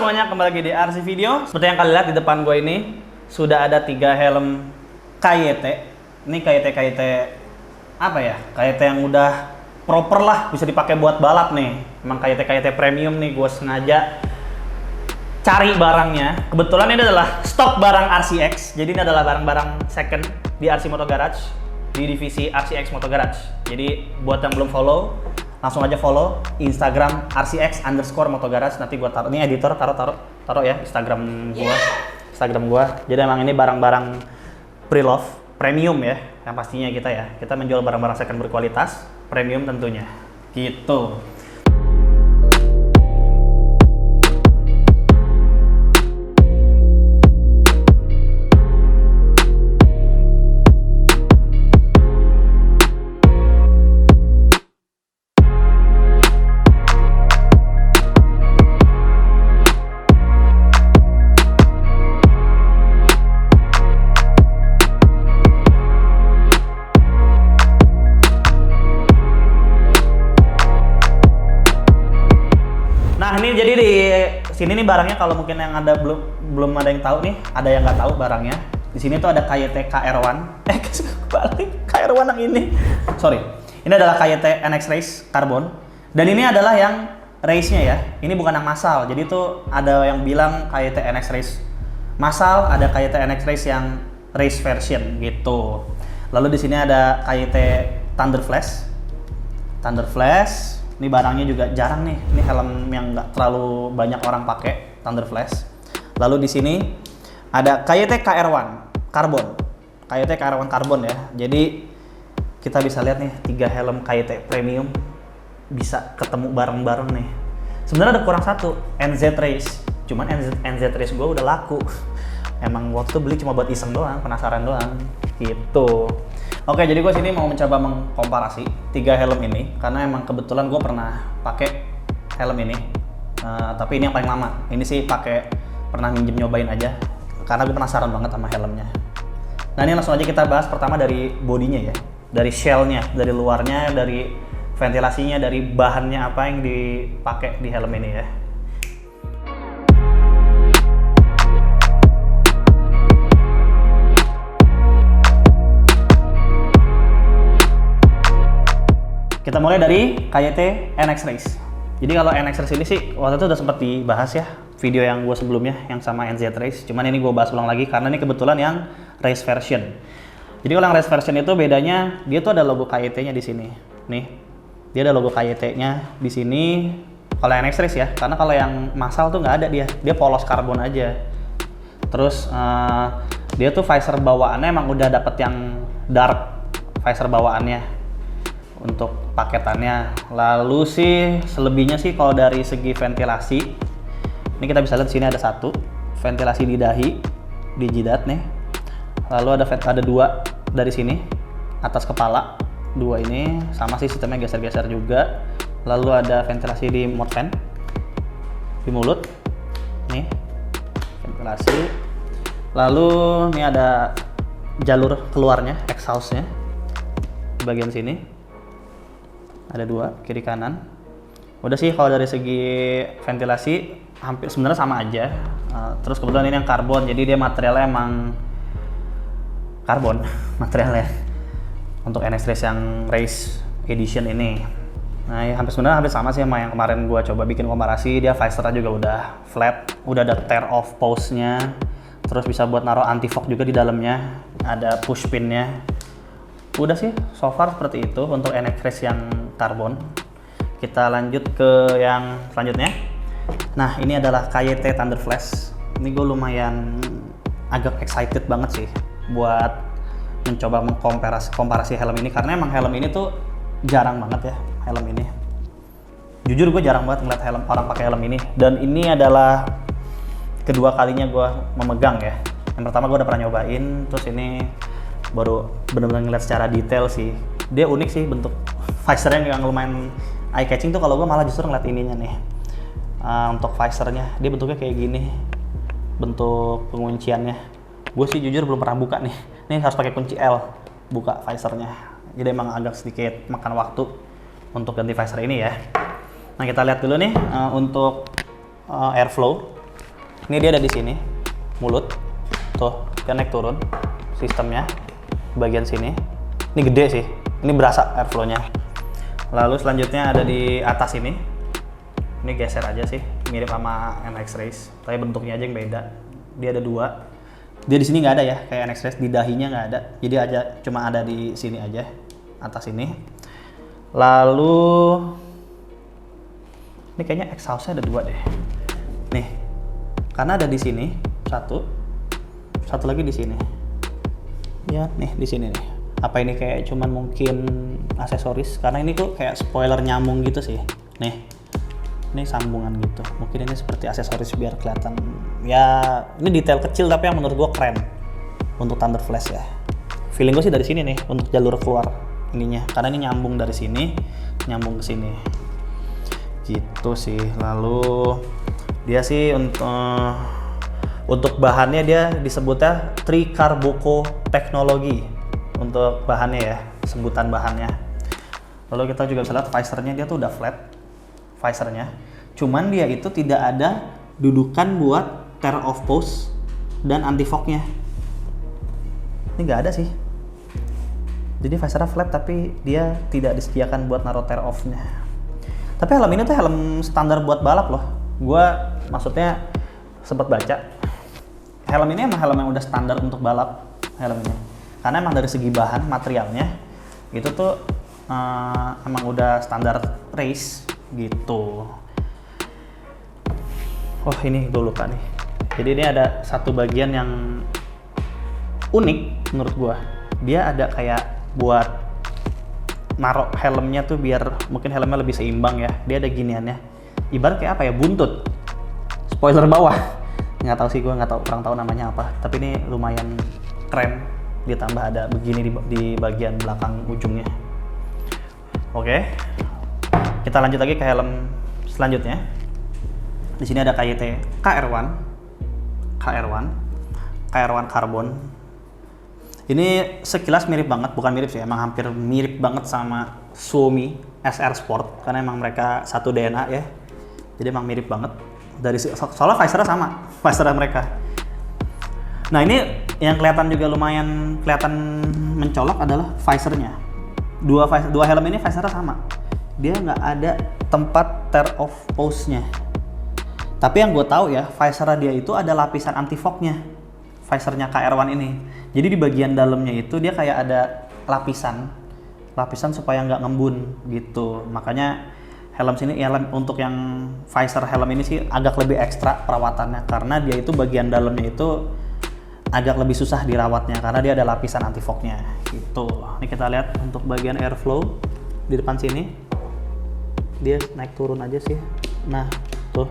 semuanya, kembali lagi di RC Video. Seperti yang kalian lihat di depan gue ini sudah ada 3 helm KYT. Ini KYT apa ya? KYT yang udah proper lah, bisa dipakai buat balap nih. Emang KYT premium nih, gue sengaja cari barangnya. Kebetulan ini adalah stok barang RCX. Jadi ini adalah barang-barang second di RC Moto Garage, di divisi RCX Moto Garage. Jadi buat yang belum follow, langsung aja follow Instagram RCX_Moto Garage. Nanti gua taruh, ini editor taruh ya Instagram gua. Jadi emang ini barang-barang pre-love premium ya, yang pastinya kita menjual barang-barang second berkualitas premium tentunya gitu. Nah ini jadi di sini nih barangnya, kalau mungkin yang ada belum ada yang tahu nih, ada yang nggak tahu barangnya. Di sini tuh ada KYT KR1, balik KR1 yang ini. Sorry, ini adalah KYT NX Race Carbon, dan ini adalah yang race-nya ya. Ini bukan yang massal. Jadi tuh ada yang bilang KYT NX Race massal, ada KYT NX Race yang race version gitu. Lalu di sini ada KYT Thunder Flash. Ini barangnya juga jarang nih. Ini helm yang nggak terlalu banyak orang pakai, Thunder Flash. Lalu di sini ada KYT KR1 Carbon. KYT KR1 Carbon ya. Jadi kita bisa lihat nih 3 helm KYT premium bisa ketemu bareng-bareng nih. Sebenarnya ada kurang satu, NZ Race. Cuman NZ Race gue udah laku. Emang waktu itu beli cuma buat iseng doang, penasaran doang gitu. Oke, jadi gue sini mau mencoba mengkomparasi 3 helm ini karena emang kebetulan gue pernah pakai helm ini, tapi ini yang paling lama. Ini sih pernah minjem nyobain aja karena gue penasaran banget sama helmnya. Nah ini langsung aja kita bahas pertama dari bodinya ya, dari shellnya, dari luarnya, dari ventilasinya, dari bahannya apa yang dipakai di helm ini ya. Kita mulai dari KYT NX Race. Jadi kalau NX Race ini sih waktu itu udah sempat dibahas ya, video yang gue sebelumnya yang sama NZ Race. Cuman ini gue bahas ulang lagi karena ini kebetulan yang race version. Jadi kalau yang race version itu bedanya dia tuh ada logo KYT-nya di sini. Nih, dia ada logo KYT-nya di sini. Kalau NX Race ya, karena kalau yang massal tuh nggak ada dia polos karbon aja. Terus dia tuh visor bawaannya emang udah dapet yang dark visor bawaannya untuk paketannya. Lalu sih selebihnya sih kalau dari segi ventilasi, ini kita bisa lihat sini ada satu ventilasi di dahi, di jidat nih. Lalu ada 2 dari sini atas kepala, 2 ini sama sih sistemnya, geser-geser juga. Lalu ada ventilasi di mouth fan di mulut nih, ventilasi. Lalu ini ada jalur keluarnya, exhaustnya di bagian sini. Ada 2 kiri kanan. Udah sih kalau dari segi ventilasi hampir sebenarnya sama aja. Terus kebetulan ini yang karbon, jadi dia materialnya emang karbon materialnya untuk NX Race yang race edition ini. Nah ya sebenarnya hampir sama sih sama yang kemarin gua coba bikin komparasi. Dia visornya juga udah flat, udah ada tear off post-nya. Terus bisa buat naruh anti fog juga di dalamnya. Ada push pin-nya. Udah sih, so far seperti itu untuk NX Race yang karbon. Kita lanjut ke yang selanjutnya. Nah, ini adalah KYT Thunder Flash. Ini gue lumayan agak excited banget sih buat mencoba mengkomparasi helm ini karena emang helm ini tuh jarang banget ya, helm ini. Jujur gue jarang banget ngeliat orang pakai helm ini, dan ini adalah kedua kalinya gue memegang ya. Yang pertama gue udah pernah nyobain, terus ini baru benar-benar ngeliat secara detail sih. Dia unik sih bentuk visornya, yang lumayan eye catching tuh kalau gue malah justru ngeliat ininya nih. Untuk visornya dia bentuknya kayak gini, bentuk pengunciannya. Gue sih jujur belum pernah buka nih. Ini harus pakai kunci L buka visornya. Jadi emang agak sedikit makan waktu untuk ganti visor ini ya. Nah kita lihat dulu nih untuk airflow. Ini dia ada di sini, mulut, tuh, dia naik turun, sistemnya, bagian sini. Ini gede sih, ini berasa airflow-nya. Lalu selanjutnya ada di atas ini. Ini geser aja sih, mirip sama NX Race, tapi bentuknya aja yang beda. Dia ada 2. Dia di sini nggak ada ya, kayak NX Race di dahinya nggak ada. Jadi aja cuma ada di sini aja, atas ini. Lalu ini kayaknya exhaust-nya ada 2 deh. Nih, karena ada di sini satu lagi di sini. Ya, nih di sini nih. Apa ini kayak cuman mungkin aksesoris? Karena ini tuh kayak spoiler nyambung gitu sih. Nih, ini sambungan gitu. Mungkin ini seperti aksesoris biar kelihatan. Ya, ini detail kecil tapi yang menurut gua keren untuk Thunder Flash ya. Feeling gua sih dari sini nih untuk jalur keluar ininya. Karena ini nyambung dari sini, nyambung ke sini. Gitu sih. Lalu dia sih untuk bahannya dia disebutnya Tricarboco teknologi untuk bahannya ya, sebutan bahannya. Lalu kita juga bisa lihat visornya dia tuh udah flat visornya, cuman dia itu tidak ada dudukan buat tear off pose dan anti fognya. Ini nggak ada sih, jadi visornya flat tapi dia tidak disediakan buat naruh tear off-nya. Tapi helm ini tuh helm standar buat balap loh. Gua maksudnya sempat baca, helm ini emang helm yang udah standar untuk balap helm ini. Karena emang dari segi bahan materialnya itu tuh emang udah standar race gitu. Oh ini gue lupa nih. Jadi ini ada satu bagian yang unik menurut gua. Dia ada kayak buat narok helmnya tuh biar mungkin helmnya lebih seimbang ya. Dia ada giniannya. Ibarat kayak apa ya, buntut. Spoiler bawah. Nggak tahu sih, gua nggak tahu, kurang tahu namanya apa. Tapi ini lumayan keren. Ditambah ada begini di bagian belakang ujungnya. Oke. Kita lanjut lagi ke helm selanjutnya. Di sini ada KYT KR1 Carbon. Ini sekilas mirip banget, bukan mirip sih, emang hampir mirip banget sama Suomi SR Sport karena emang mereka satu DNA ya. Jadi emang mirip banget. Dari soalnya visornya sama, visornya mereka. Nah, ini yang kelihatan juga lumayan kelihatan mencolok adalah visornya. Dua helm ini visornya sama. Dia nggak ada tempat tear off pose-nya. Tapi yang gue tahu ya, visornya dia itu ada lapisan anti fog-nya. Visornya KR1 ini. Jadi di bagian dalamnya itu dia kayak ada lapisan supaya nggak ngembun gitu. Makanya helm untuk yang visor helm ini sih agak lebih ekstra perawatannya karena dia itu bagian dalamnya itu agak lebih susah dirawatnya karena dia ada lapisan anti fog-nya gitu. Ini kita lihat untuk bagian airflow di depan sini. Dia naik turun aja sih. Nah, tuh.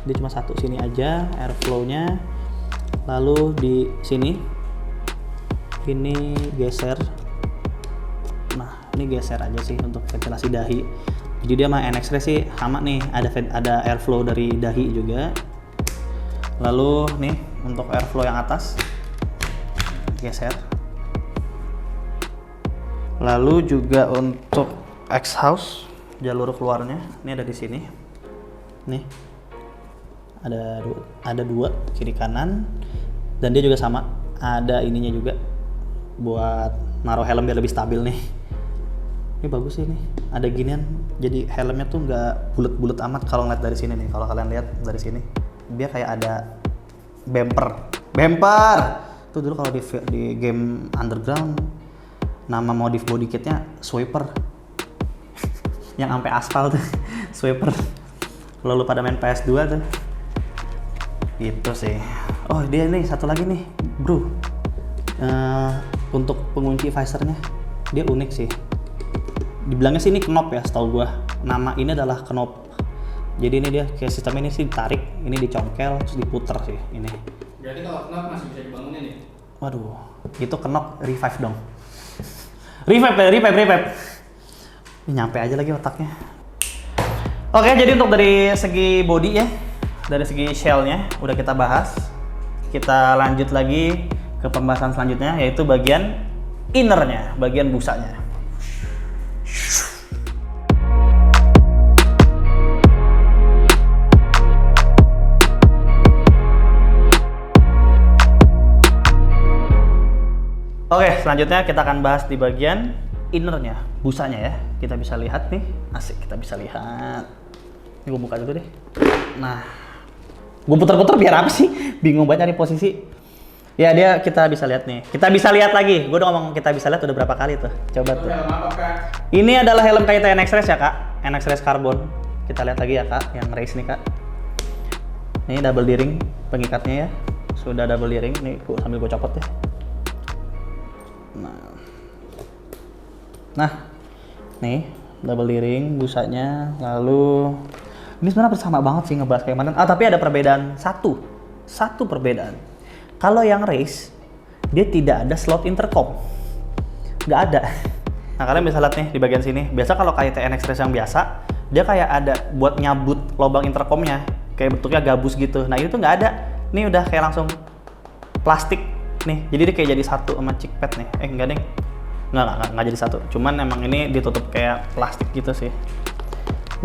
Dia cuma satu sini aja airflow-nya. Lalu di sini ini geser. Nah, ini geser aja sih untuk ventilasi dahi. Jadi dia sama NX Race sih sama nih, ada airflow dari dahi juga. Lalu nih untuk airflow yang atas geser. Lalu juga untuk exhaust jalur keluarnya ini ada di sini. Nih. Ada dua kiri kanan dan dia juga sama ada ininya juga buat naruh helm biar lebih stabil nih. Ini bagus sih nih, ada ginian jadi helmnya tuh nggak bulat-bulat amat kalau ngeliat dari sini nih. Kalau kalian lihat dari sini dia kayak ada bumper tuh. Dulu kalau di game Underground nama modif body kitnya sweeper yang sampai aspal tuh sweeper. Kalau lu pada main PS2 tuh itu sih. Oh dia nih satu lagi nih bro, untuk pengunci visornya dia unik sih. Dibilangnya sih ini knob ya, setahu gua nama ini adalah knob. Jadi ini dia kayak sistem ini sih ditarik, ini dicongkel terus diputer sih ini. Jadi kalau knob masih bisa dibangunin nih. Waduh, itu knob revive dong. Revive. Ini nyampe aja lagi otaknya. Oke, jadi untuk dari segi body ya, dari segi shell-nya udah kita bahas. Kita lanjut lagi ke pembahasan selanjutnya yaitu bagian innernya, bagian busanya. Oke, selanjutnya kita akan bahas di bagian innernya, busanya ya. Kita bisa lihat nih, asik kita bisa lihat. Ini gue buka dulu deh. Nah, gue putar-putar biar apa sih? Bingung banget nyari posisi. Ya dia kita bisa lihat nih. Kita bisa lihat lagi. Gue udah ngomong kita bisa lihat udah berapa kali tuh. Coba tuh. Helm apa, Kak? Ini adalah helm KYT NX Race ya kak. NX Race Carbon. Kita lihat lagi ya kak, yang race nih kak. Ini double D-ring pengikatnya ya. Sudah double D-ring. Nih sambil gue copot ya. Nah, nih double D-ring busanya. Lalu ini sebenarnya sama banget sih ngebahas kayak mana. Tapi ada perbedaan satu perbedaan. Kalau yang race dia tidak ada slot intercom, nggak ada. Nah kalian bisa lihat nih di bagian sini. Biasa kalau KYT NX Race yang biasa, dia kayak ada buat nyabut lubang intercomnya, kayak bentuknya gabus gitu. Nah ini tuh nggak ada. Ini udah kayak langsung plastik nih. Jadi dia kayak jadi satu sama chickpad nih. Enggak deh. Nggak jadi satu. Cuman emang ini ditutup kayak plastik gitu sih.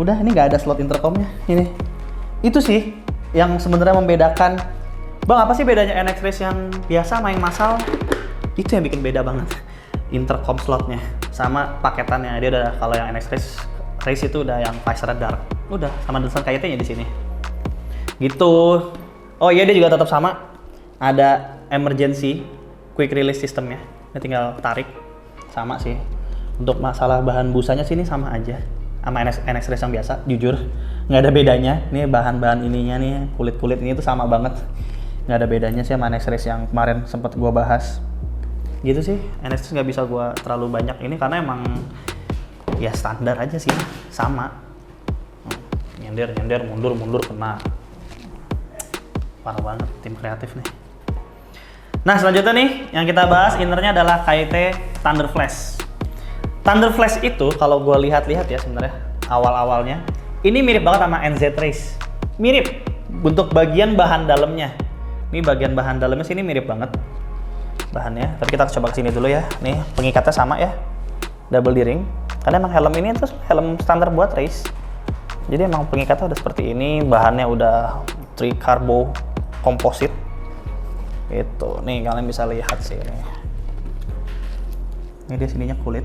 Udah ini nggak ada slot intercomnya. Ini. Itu sih yang sebenarnya membedakan. Bang, apa sih bedanya NX Race yang biasa main massal? Itu yang bikin beda banget. Intercom slotnya sama paketannya. Dia udah kalau yang NX Race itu udah yang visor dark. Udah sama desain KYT-nya di sini. Gitu. Oh iya dia juga tetap sama. Ada emergency quick release systemnya. Ini tinggal tarik. Sama sih. Untuk masalah bahan busanya sini sama aja. Sama NX Race yang biasa, jujur. Nggak ada bedanya. Nih bahan-bahan ininya nih, kulit-kulit ini tuh sama banget. Nggak ada bedanya sih sama NX Race yang kemarin sempat gua bahas. Gitu sih, NX Race nggak bisa gua terlalu banyak ini karena emang ya standar aja sih, sama. Nyender, mundur kena. Parah banget tim kreatif nih. Nah selanjutnya nih yang kita bahas innernya adalah KYT Thunder Flash. Thunder Flash itu kalau gua lihat-lihat ya sebenarnya awal-awalnya ini mirip banget sama NZ Race. Mirip untuk bagian bahan dalamnya. Ini bagian bahan dalamnya sini mirip banget bahannya. Tapi kita coba kesini dulu ya. Nih pengikatnya sama ya, double D-ring. Karena emang helm ini tuh helm standar buat race. Jadi emang pengikatnya udah seperti ini. Bahannya udah tricarbo composite. Itu. Nih kalian bisa lihat sih ini. Ini dia sininya kulit.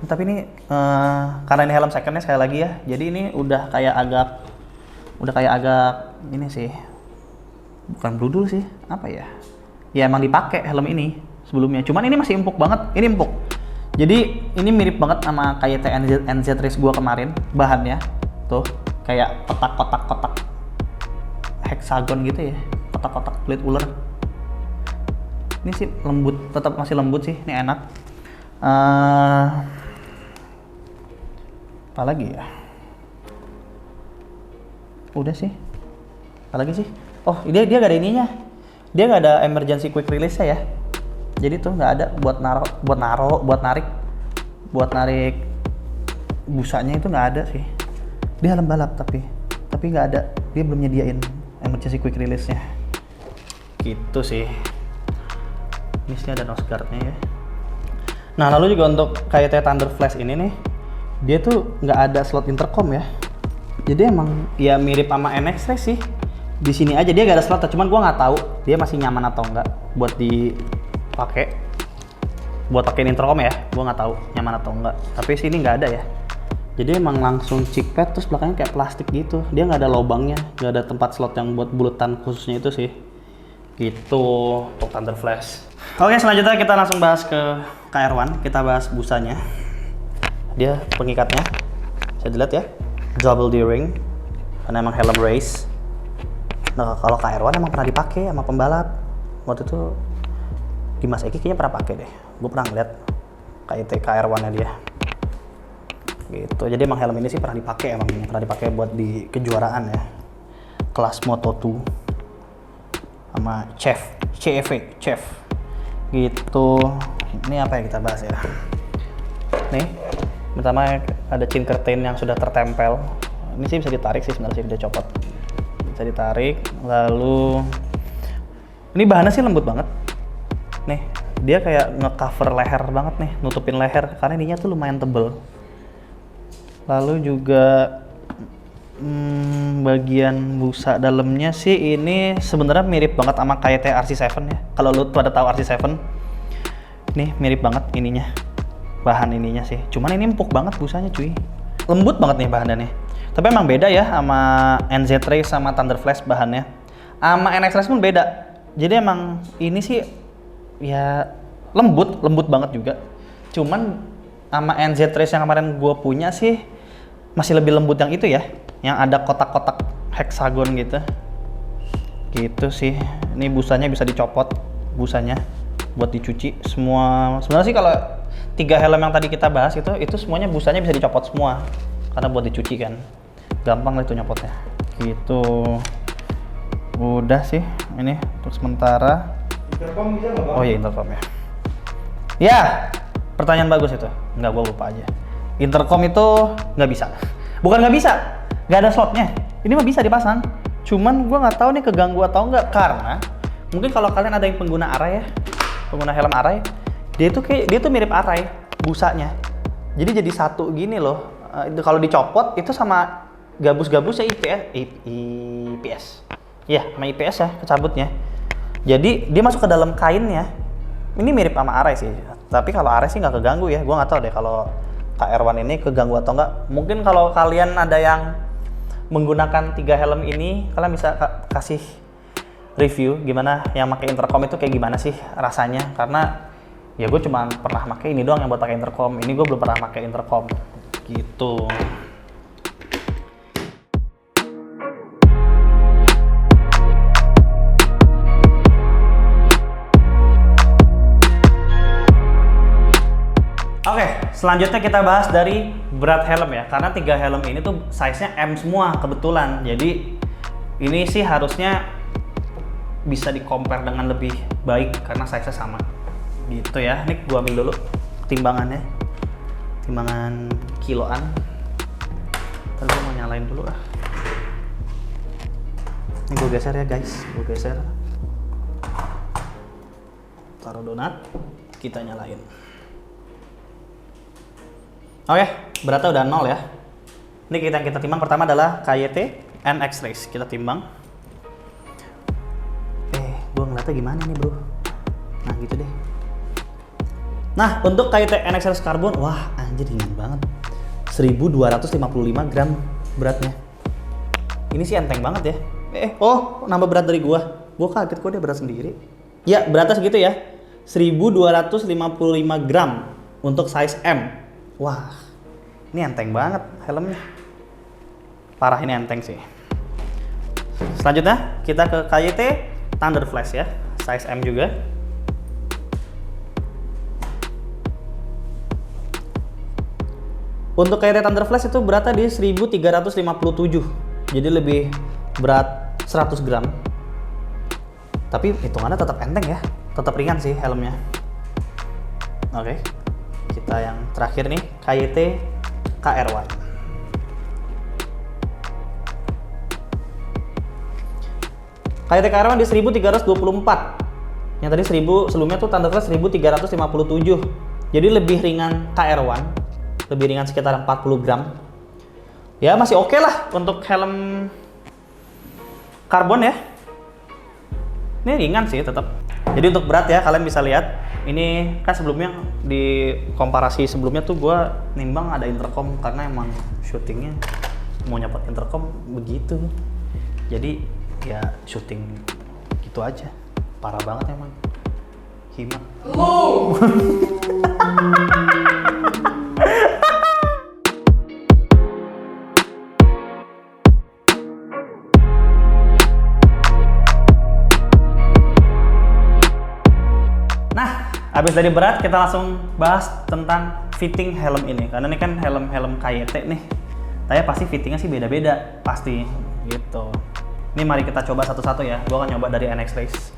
Tapi ini karena ini helm secondnya sekali lagi ya. Jadi ini udah kayak agak ini sih. Bukan brudul sih, apa ya? Ya emang dipakai helm ini sebelumnya. Cuman ini masih empuk banget, ini empuk. Jadi ini mirip banget sama KYT NZ Race gua kemarin bahannya. Tuh, kayak kotak hexagon gitu ya. Kotak-kotak kulit ular. Ini sih lembut, tetap masih lembut sih, ini enak. Apa lagi ya? Udah sih. Apa lagi sih? Oh, dia nggak ada ininya. Dia nggak ada emergency quick release ya. Jadi tuh nggak ada buat narik busanya itu nggak ada sih. Dia helm balap tapi nggak ada. Dia belum nyediain emergency quick release-nya. Gitu sih. Ini sih ada nose guard-nya ya. Nah, lalu juga untuk KYT Thunder Flash ini nih, dia tuh nggak ada slot intercom ya. Jadi emang ya mirip sama NX Race sih. Di sini aja dia gak ada slot, cuman gua nggak tahu dia masih nyaman atau enggak buat dipakai. Buat pakein intercom ya, gua nggak tahu nyaman atau enggak. Tapi sini nggak ada ya. Jadi emang langsung chickpad terus belakangnya kayak plastik gitu. Dia nggak ada lubangnya, nggak ada tempat slot yang buat buletan khususnya itu sih. Gitu untuk Thunder Flash. Oke, selanjutnya kita langsung bahas ke KR1. Kita bahas busanya. Dia pengikatnya, bisa dilihat ya, double D-ring. Karena emang helm race. Nah, kalau KR1 emang pernah dipakai sama pembalap. Waktu itu Dimas Eki kayaknya pernah pakai deh. Gue pernah ngeliat KYT KR1-nya dia. Gitu. Jadi emang helm ini sih pernah dipakai, pernah dipakai buat di kejuaraan ya. Kelas Moto2 sama CEV. Gitu. Ini apa yang kita bahas ya? Nih, pertama ada chin curtain yang sudah tertempel. Ini sih bisa ditarik sih sebenarnya, sih udah copot. Bisa ditarik, lalu ini bahannya sih lembut banget. Nih, dia kayak ngecover leher banget nih, nutupin leher karena ininya tuh lumayan tebel. Lalu juga bagian busa dalamnya sih ini sebenarnya mirip banget sama KYT RC7 ya. Kalau lu pada tahu RC7, Nih mirip banget ininya, bahan ininya sih. Cuman ini empuk banget busanya cuy. Lembut banget nih bahannya. Tapi emang beda ya sama NZ Race sama Thunder Flash bahannya. Sama NX Race pun beda. Jadi emang ini sih ya lembut banget juga. Cuman sama NZ Race yang kemarin gue punya sih masih lebih lembut yang itu ya, yang ada kotak-kotak heksagon gitu. Gitu sih. Ini busanya bisa dicopot, busanya buat dicuci. Semua sebenarnya sih kalau 3 helm yang tadi kita bahas itu semuanya busanya bisa dicopot semua karena buat dicuci kan. Gampang lah itu nyopotnya. Gitu. Udah sih ini untuk sementara. Intercom bisa nggak, Bang? Oh iya, intercom ya. Ya, pertanyaan bagus itu. Nggak, gua lupa aja. Intercom itu nggak bisa. Bukan nggak bisa, nggak ada slotnya. Ini mah bisa dipasang. Cuman gua nggak tahu nih keganggu atau nggak, karena mungkin kalau kalian ada yang pengguna Arai ya, pengguna helm Arai, dia tuh mirip Arai busanya. Jadi satu gini loh. Kalau dicopot itu sama gabus-gabusnya IPS. Iya, sama IPS ya kecabutnya. Jadi dia masuk ke dalam kainnya. Ini mirip sama Arai sih. Tapi kalau Arai sih nggak keganggu ya. Gua nggak tahu deh kalau KR1 ini keganggu atau nggak. Mungkin kalau kalian ada yang menggunakan 3 helm ini, kalian bisa kasih review gimana yang pakai intercom itu kayak gimana sih rasanya. Karena ya gue cuma pernah pakai ini doang yang buat pakai intercom. Ini gue belum pernah pakai intercom. Gitu. Oke, selanjutnya kita bahas dari berat helm ya. Karena 3 helm ini tuh size-nya M semua kebetulan. Jadi ini sih harusnya bisa di-compare dengan lebih baik karena size-nya sama. Gitu ya. Nih gua ambil dulu timbangannya. Timbangan kiloan. Ntar gua mau nyalain dulu ah. Ini gua geser ya guys. Gua geser. Taruh donat. Kita nyalain. Oke, beratnya udah 0 ya. Ini yang kita timbang pertama adalah KYT NX Race. Kita timbang. Gua ngeliatnya gimana nih bro? Nah gitu deh. Nah untuk KYT NX Race Carbon, wah anjir ringan banget. 1255 gram beratnya. Ini sih enteng banget ya. Oh nambah berat dari gua. Gua kaget kok dia berat sendiri. Ya beratnya segitu ya. 1255 gram untuk size M. Wah, ini enteng banget helmnya. Parah, ini enteng sih. Selanjutnya kita ke KYT Thunder Flash ya, size M juga. Untuk KYT Thunder Flash itu beratnya di 1357. Jadi lebih berat 100 gram. Tapi hitungannya tetap enteng ya, tetap ringan sih helmnya. Oke. Kita yang terakhir nih, KYT KR1. KYT KR1 di 1324. Yang tadi 1000 sebelumnya tuh Thunder Flash 1357. Jadi lebih ringan KR1. Lebih ringan sekitar 40 gram. Ya masih oke lah untuk helm karbon ya. Ini ringan sih tetap. Jadi untuk berat ya kalian bisa lihat. Ini kan sebelumnya di komparasi sebelumnya tuh gue nimbang ada intercom karena emang syutingnya mau nyopot intercom begitu. Jadi ya syuting gitu aja. Parah banget emang. Hima. Habis dari berat, kita langsung bahas tentang fitting helm ini. Karena ini kan helm-helm KYT nih. Tapi pasti fittingnya sih beda-beda, pasti gitu. Ini mari kita coba satu-satu ya. Gua akan nyoba dari NX Race.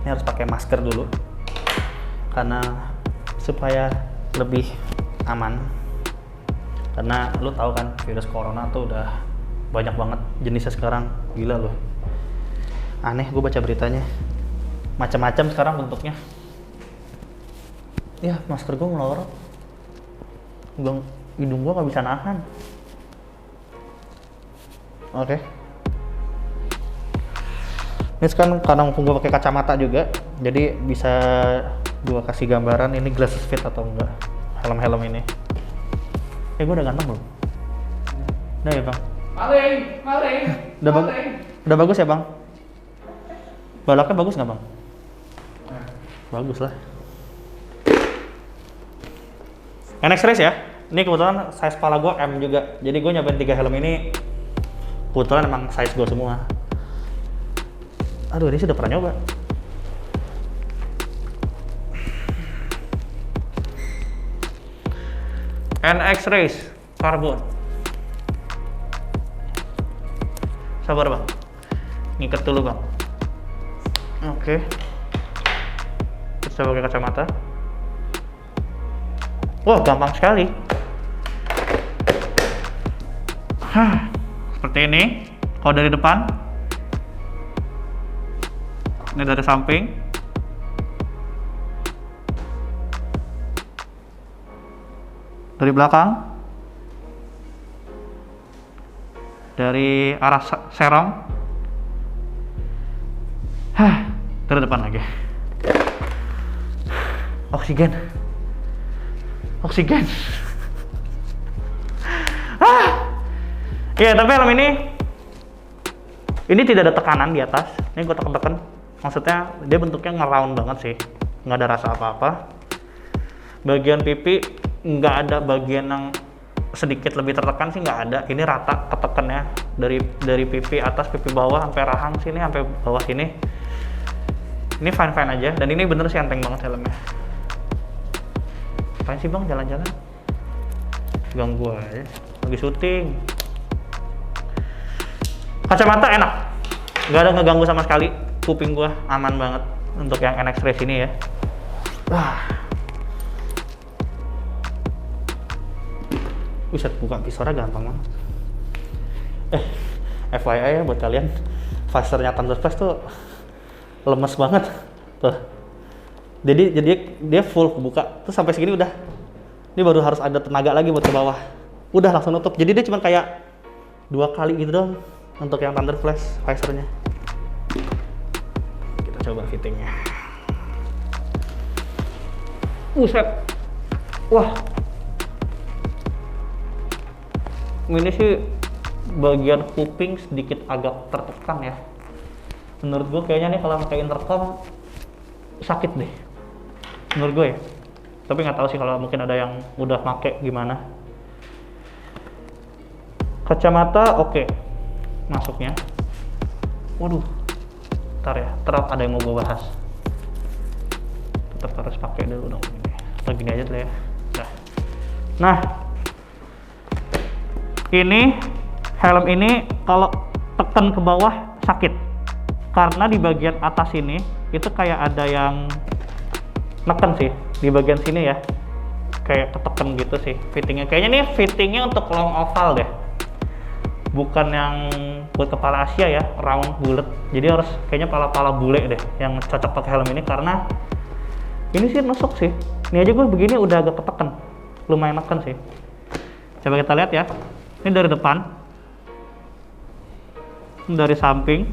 Ini harus pakai masker dulu. Karena supaya lebih aman. Karena lu tahu kan virus corona tuh udah banyak banget jenisnya sekarang. Gila loh. Aneh gue baca beritanya. Macam-macam sekarang bentuknya. Ya, masker gue ngelorot. Hidung gue nggak bisa nahan. Oke. Ini sekarang kadang gue pakai kacamata juga, jadi bisa Gua kasih gambaran ini glasses fit atau enggak helm-helm ini. Gua udah ganteng belum? Udah ya bang? Maling. Udah bagus ya bang? Baloknya bagus nggak bang? Bagus lah. NX Race ya? Ini kebetulan size kepala gue M juga. Jadi gue nyobain 3 helm ini kebetulan emang size gue semua. Aduh, ini sih udah pernah nyoba. NX Race Carbon. Sabar bang, ngikat dulu bang. Oke. Terus coba pakai kacamata. Wah, gampang sekali. Seperti ini. Kalau dari depan, ini dari samping, dari belakang, dari arah serong, dari depan lagi. Oksigen. Iya, tapi helm ini tidak ada tekanan di atas. Ini gue tekan-tekan. Maksudnya dia bentuknya nge-round banget sih, nggak ada rasa apa-apa. Bagian pipi nggak ada bagian yang sedikit lebih tertekan sih, nggak ada. Ini rata ketekan ya, dari pipi atas, pipi bawah sampai rahang sini, sampai bawah sini. Ini fine aja, dan ini bener sih enteng banget helmnya. Apaan sih bang, jalan-jalan? Ganggu aja, lagi syuting. Kacamata enak, nggak ada ngeganggu sama sekali. Kuping gua aman banget untuk yang NX Race ini ya. Buset, buka visornya gampang banget. FYI ya buat kalian, visornya Thunder Flash tuh lemes banget tuh. Jadi dia full buka, terus sampai segini udah. Ini baru harus ada tenaga lagi buat ke bawah. Udah langsung nutup. Jadi dia cuma kayak 2 kali gitu dong untuk yang Thunder Flash visornya. Kita coba fittingnya. Buset. Wah. Ini sih bagian kuping sedikit agak tertekan ya. Menurut gue kayaknya nih kalau pakai intercom sakit deh. Menurut gue ya. Tapi nggak tahu sih kalau mungkin ada yang udah make gimana. Kacamata oke. Masuknya. Waduh. Ntar ya, ada yang mau gue bahas. Tetap harus pakai dulu dong ini. Atau gini aja dulu ya. Nah. Ini helm ini kalau tekan ke bawah sakit. Karena di bagian atas ini itu kayak ada yang neken sih di bagian sini ya, kayak ketekan gitu sih fittingnya. Kayaknya nih fittingnya untuk long oval deh, bukan yang buat kepala Asia ya, round bulat. Jadi harus kayaknya pala-pala bule deh yang cocok pakai helm ini, karena ini sih nusuk sih. Ini aja gue begini udah agak ketekan, lumayan neken sih. Coba kita lihat ya. Ini dari depan, ini dari samping,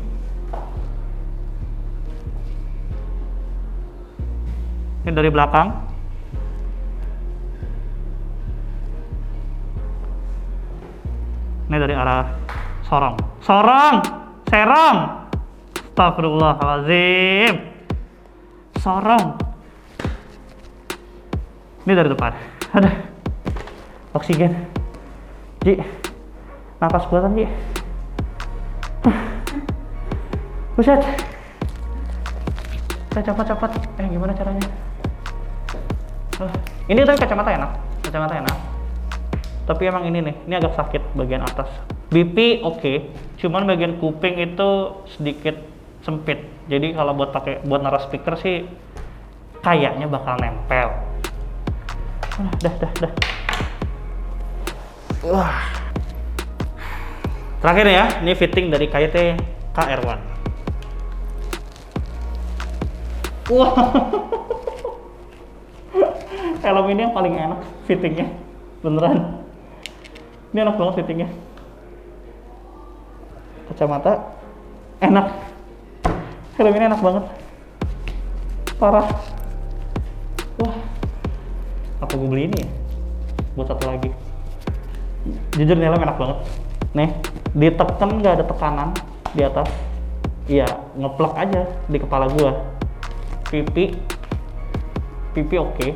ini dari belakang, ini dari arah serong. Astagfirullahaladzim. Sorong. Ini dari depan. Ada oksigen. Ji, napas buatan Ji. Buset. Saya copot. Gimana caranya? Ini tapi kacamata enak. Tapi emang ini nih, ini agak sakit bagian atas. BP oke, cuman bagian kuping itu sedikit sempit. Jadi kalau buat naruh speaker sih kayaknya bakal nempel. Dah. Wah. Terakhir ya, ini fitting dari KYT KR1. Wah. Helm ini yang paling enak fittingnya, beneran. Ini enak banget fittingnya. Kacamata enak. Helm ini enak banget. Parah. Apa gue beli ini ya? Buat satu lagi. Jujur nih helm enak banget. Nih, ditekan nggak ada tekanan di atas. Iya, ngeplak aja di kepala gua. Pipi oke.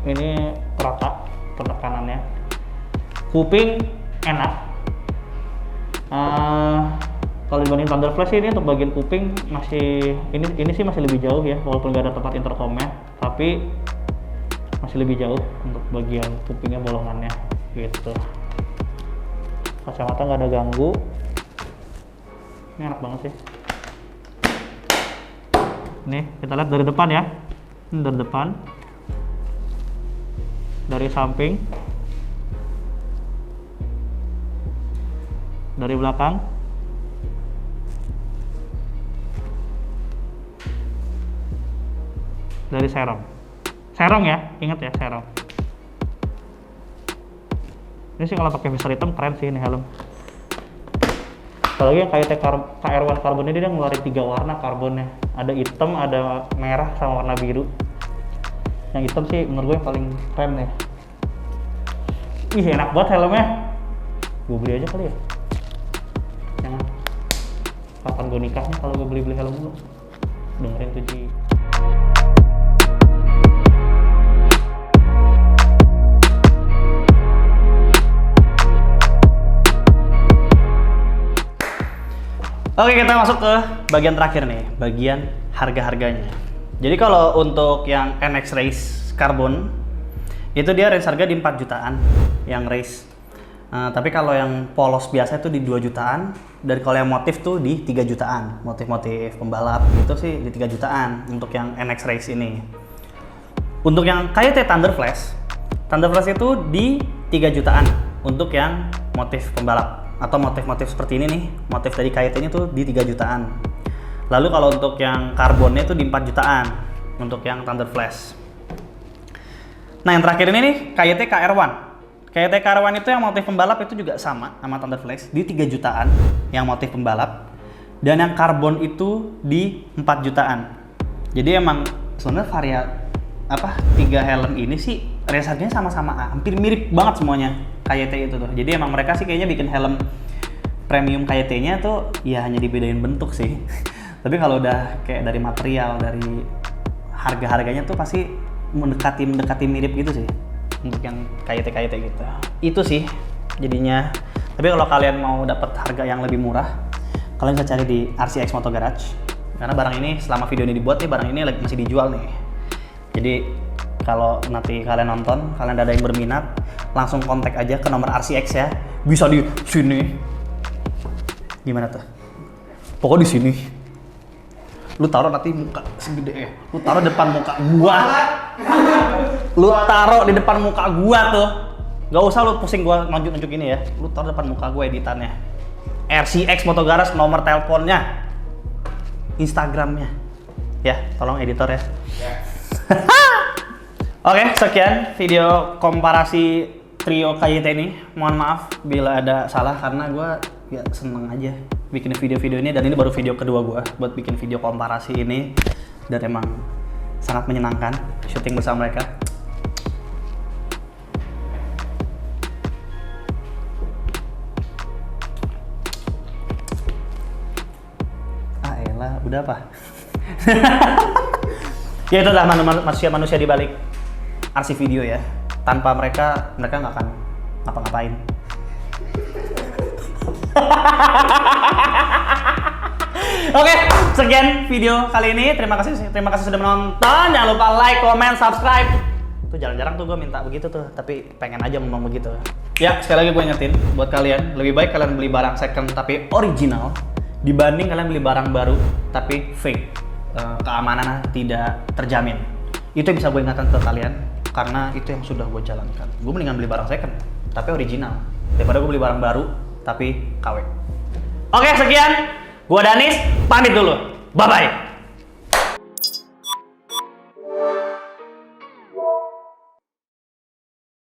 Ini rata penekanannya. Kuping enak. Kalau dibanding Thunder Flash ini untuk bagian kuping masih ini sih masih lebih jauh ya, walaupun nggak ada tempat intercomnya, tapi masih lebih jauh untuk bagian kupingnya, bolongannya gitu. Kacamata nggak ada ganggu. Ini enak banget sih. Nih kita lihat dari depan ya. Ini dari depan, dari samping, dari belakang, dari serong ya, ingat ya, serong. Ini sih kalau pakai visor hitam keren sih ini helm. Apalagi yang KYT KR1 Carbon ini dia ngeluarin 3 warna karbonnya. Ada hitam, ada merah, sama warna biru. Yang hitam sih menurut gue yang paling keren nih. Ih, enak banget helmnya. Gue beli aja kali ya. Jangan. Kapan gue nikahnya kalau gue beli helm dulu. Dengerin tuh Ji. Oke, kita masuk ke bagian terakhir nih, bagian harga-harganya. Jadi kalau untuk yang NX Race Carbon, itu dia range harga di 4 jutaan yang race. Tapi kalau yang polos biasa itu di 2 jutaan, dan kalau yang motif tuh di 3 jutaan. Motif-motif pembalap itu sih di 3 jutaan untuk yang NX Race ini. Untuk yang KYT Thunder Flash itu di 3 jutaan untuk yang motif pembalap. Atau motif-motif seperti ini nih, motif dari KYT-nya tuh di 3 jutaan. Lalu kalau untuk yang karbonnya itu di 4 jutaan untuk yang Thunder Flash. Nah yang terakhir ini nih, KYT KR1. KYT KR1 itu yang motif pembalap itu juga sama Thunder Flash di 3 jutaan yang motif pembalap. Dan yang karbon itu di 4 jutaan. Jadi emang sebenarnya 3 helm ini sih range harganya sama-sama, hampir mirip banget semuanya KYT itu tuh. Jadi emang mereka sih kayaknya bikin helm premium KYT-nya tuh ya hanya dibedain bentuk sih. Tapi kalau udah kayak dari material, dari harga-harganya tuh pasti mendekati mirip gitu sih untuk yang KYT gitu. Itu sih jadinya. Tapi kalau kalian mau dapat harga yang lebih murah, kalian bisa cari di RCX Moto Garage. Karena barang ini selama video ini dibuat nih, barang ini masih dijual nih. Jadi kalau nanti kalian nonton, kalian ada yang berminat, langsung kontak aja ke nomor RCX ya. Bisa di sini. Gimana tuh? Pokoknya di sini. Lu taruh nanti muka segede lu taruh depan muka gua. Lu taruh di depan muka gua tuh. Gak usah lu pusing gua nunjuk ini ya. Lu taruh depan muka gua editannya. RCX Moto Garage, nomor teleponnya, Instagramnya. Ya, tolong editor ya. Oke, sekian video komparasi trio KYT ini. Mohon maaf bila ada salah karena gue ya seneng aja bikin video-video ini, dan ini baru video kedua gue buat bikin video komparasi ini, dan emang sangat menyenangkan syuting bersama mereka. Elah, udah apa? Ya itu adalah manusia-manusia di balik RC video ya. Tanpa mereka nggak akan ngapa-ngapain. Oke, sekian video kali ini. Terima kasih sudah menonton. Jangan lupa like, comment, subscribe. Tuh jarang-jarang tuh gue minta begitu tuh, tapi pengen aja ngomong begitu. Ya, sekali lagi gue ingetin buat kalian, lebih baik kalian beli barang second tapi original dibanding kalian beli barang baru tapi fake. Keamanannya tidak terjamin. Itu yang bisa gue ingatkan ke kalian, karena itu yang sudah gue jalankan. Gue mendingan beli barang second tapi original daripada gue beli barang baru tapi KW. Oke, sekian. Gue Danis, pamit dulu. Bye-bye.